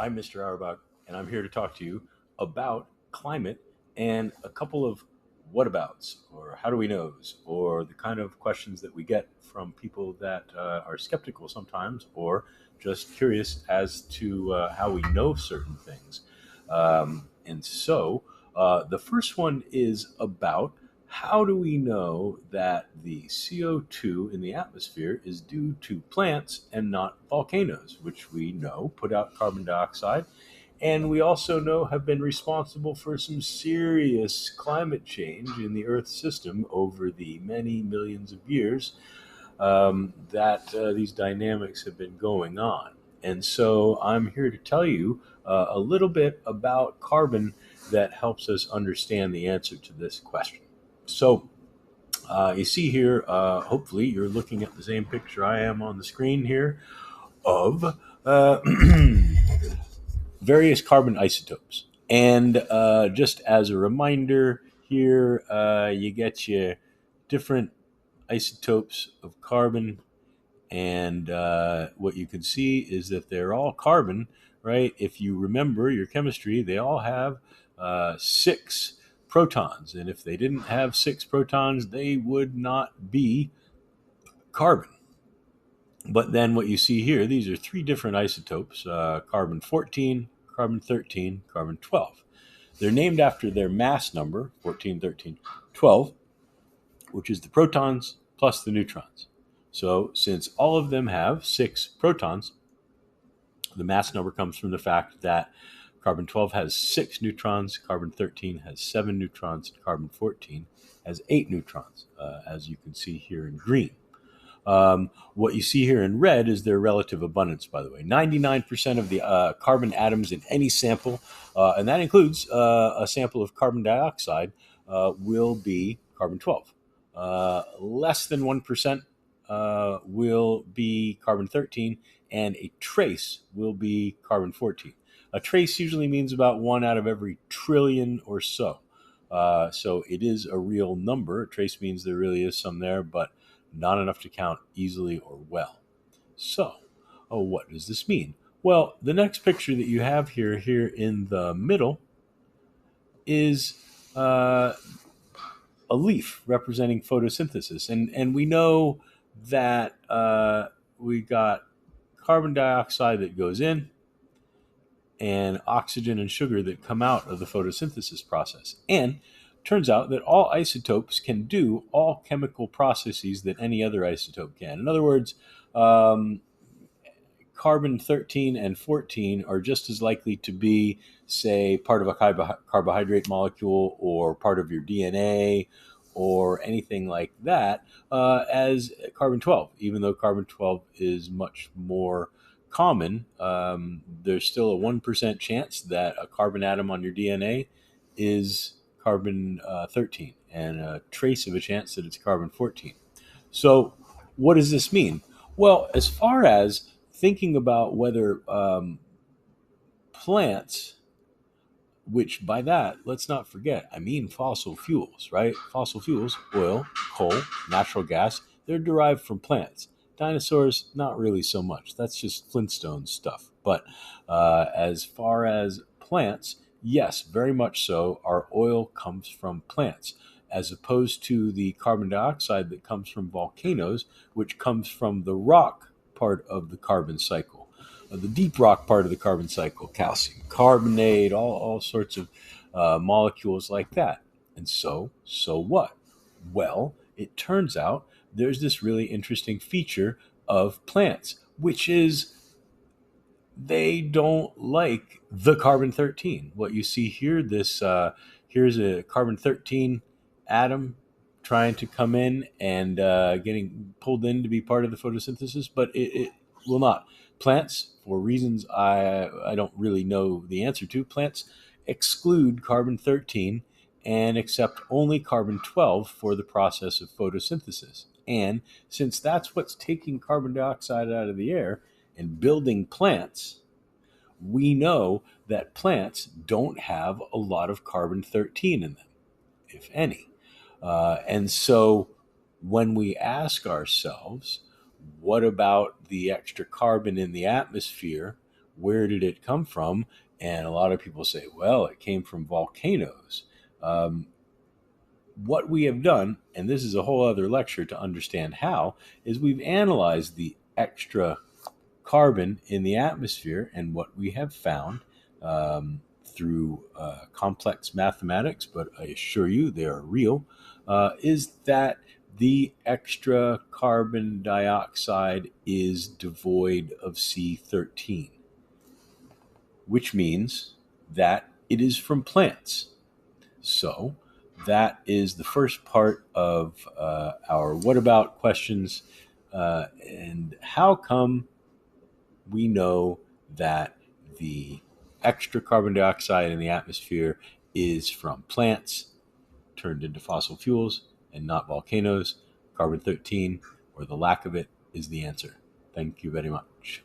I'm Mr. Auerbach, and I'm here to talk to you about climate and a couple of whatabouts, or how do we knows, or the kind of questions that we get from people that are skeptical sometimes, or just curious as to how we know certain things. The first one is about how do we know that the CO2 in the atmosphere is due to plants and not volcanoes, which we know put out carbon dioxide, and we also know have been responsible for some serious climate change in the Earth system over the many millions of years that these dynamics have been going on. And so I'm here to tell you a little bit about carbon that helps us understand the answer to this question. So, you see here, hopefully, you're looking at the same picture I am on the screen here of various carbon isotopes. And just as a reminder, here you get your different isotopes of carbon. And what you can see is that they're all carbon, right? If you remember your chemistry, they all have six protons. And if they didn't have six protons, they would not be carbon. But then what you see here, these are three different isotopes, carbon 14, carbon 13, carbon 12. They're named after their mass number, 14, 13, 12, which is the protons plus the neutrons. So since all of them have six protons, the mass number comes from the fact that carbon 12 has six neutrons, carbon 13 has seven neutrons, and carbon 14 has eight neutrons, as you can see here in green. What you see here in red is their relative abundance, by the way. 99% of the carbon atoms in any sample, and that includes a sample of carbon dioxide, will be carbon 12. Less than 1% will be carbon 13, and a trace will be carbon 14. A trace usually means about one out of every trillion or so. So it is a real number. A trace means there really is some there, but not enough to count easily or well. So, what does this mean? Well, the next picture that you have here in the middle, is a leaf representing photosynthesis. And we know that we got carbon dioxide that goes in and oxygen and sugar that come out of the photosynthesis process. And turns out that all isotopes can do all chemical processes that any other isotope can. In other words, carbon 13 and 14 are just as likely to be, say, part of a carbohydrate molecule or part of your DNA or anything like that as carbon 12, even though carbon 12 is much more common. There's still a 1% chance that a carbon atom on your DNA is carbon 13 and a trace of a chance that it's carbon 14. So, what does this mean? Well, as far as thinking about whether plants, which by that, let's not forget, I mean fossil fuels, right? Fossil fuels, oil, coal, natural gas, they're derived from plants. Dinosaurs, not really so much. That's just Flintstone stuff. But as far as plants, yes, very much so. Our oil comes from plants, as opposed to the carbon dioxide that comes from volcanoes, which comes from the rock part of the carbon cycle, the deep rock part of the carbon cycle, calcium carbonate, all sorts of molecules like that. And so what? Well, it turns out there's this really interesting feature of plants, which is they don't like the carbon 13. What you see here, here's a carbon 13 atom trying to come in and getting pulled in to be part of the photosynthesis, but it will not. Plants, for reasons I don't really know the answer to, plants exclude carbon 13 and accept only carbon 12 for the process of photosynthesis. And since that's what's taking carbon dioxide out of the air and building plants, we know that plants don't have a lot of carbon 13 in them, if any. And so when we ask ourselves, what about the extra carbon in the atmosphere? where did it come from? And a lot of people say, well, it came from volcanoes. What we have done, and this is a whole other lecture to understand how, is we've analyzed the extra carbon in the atmosphere, and what we have found through complex mathematics, but I assure you they are real, is that the extra carbon dioxide is devoid of C13, which means that it is from plants. So that is the first part of our what about questions. And how come we know that the extra carbon dioxide in the atmosphere is from plants turned into fossil fuels and not volcanoes? Carbon 13, or the lack of it, is the answer. Thank you very much.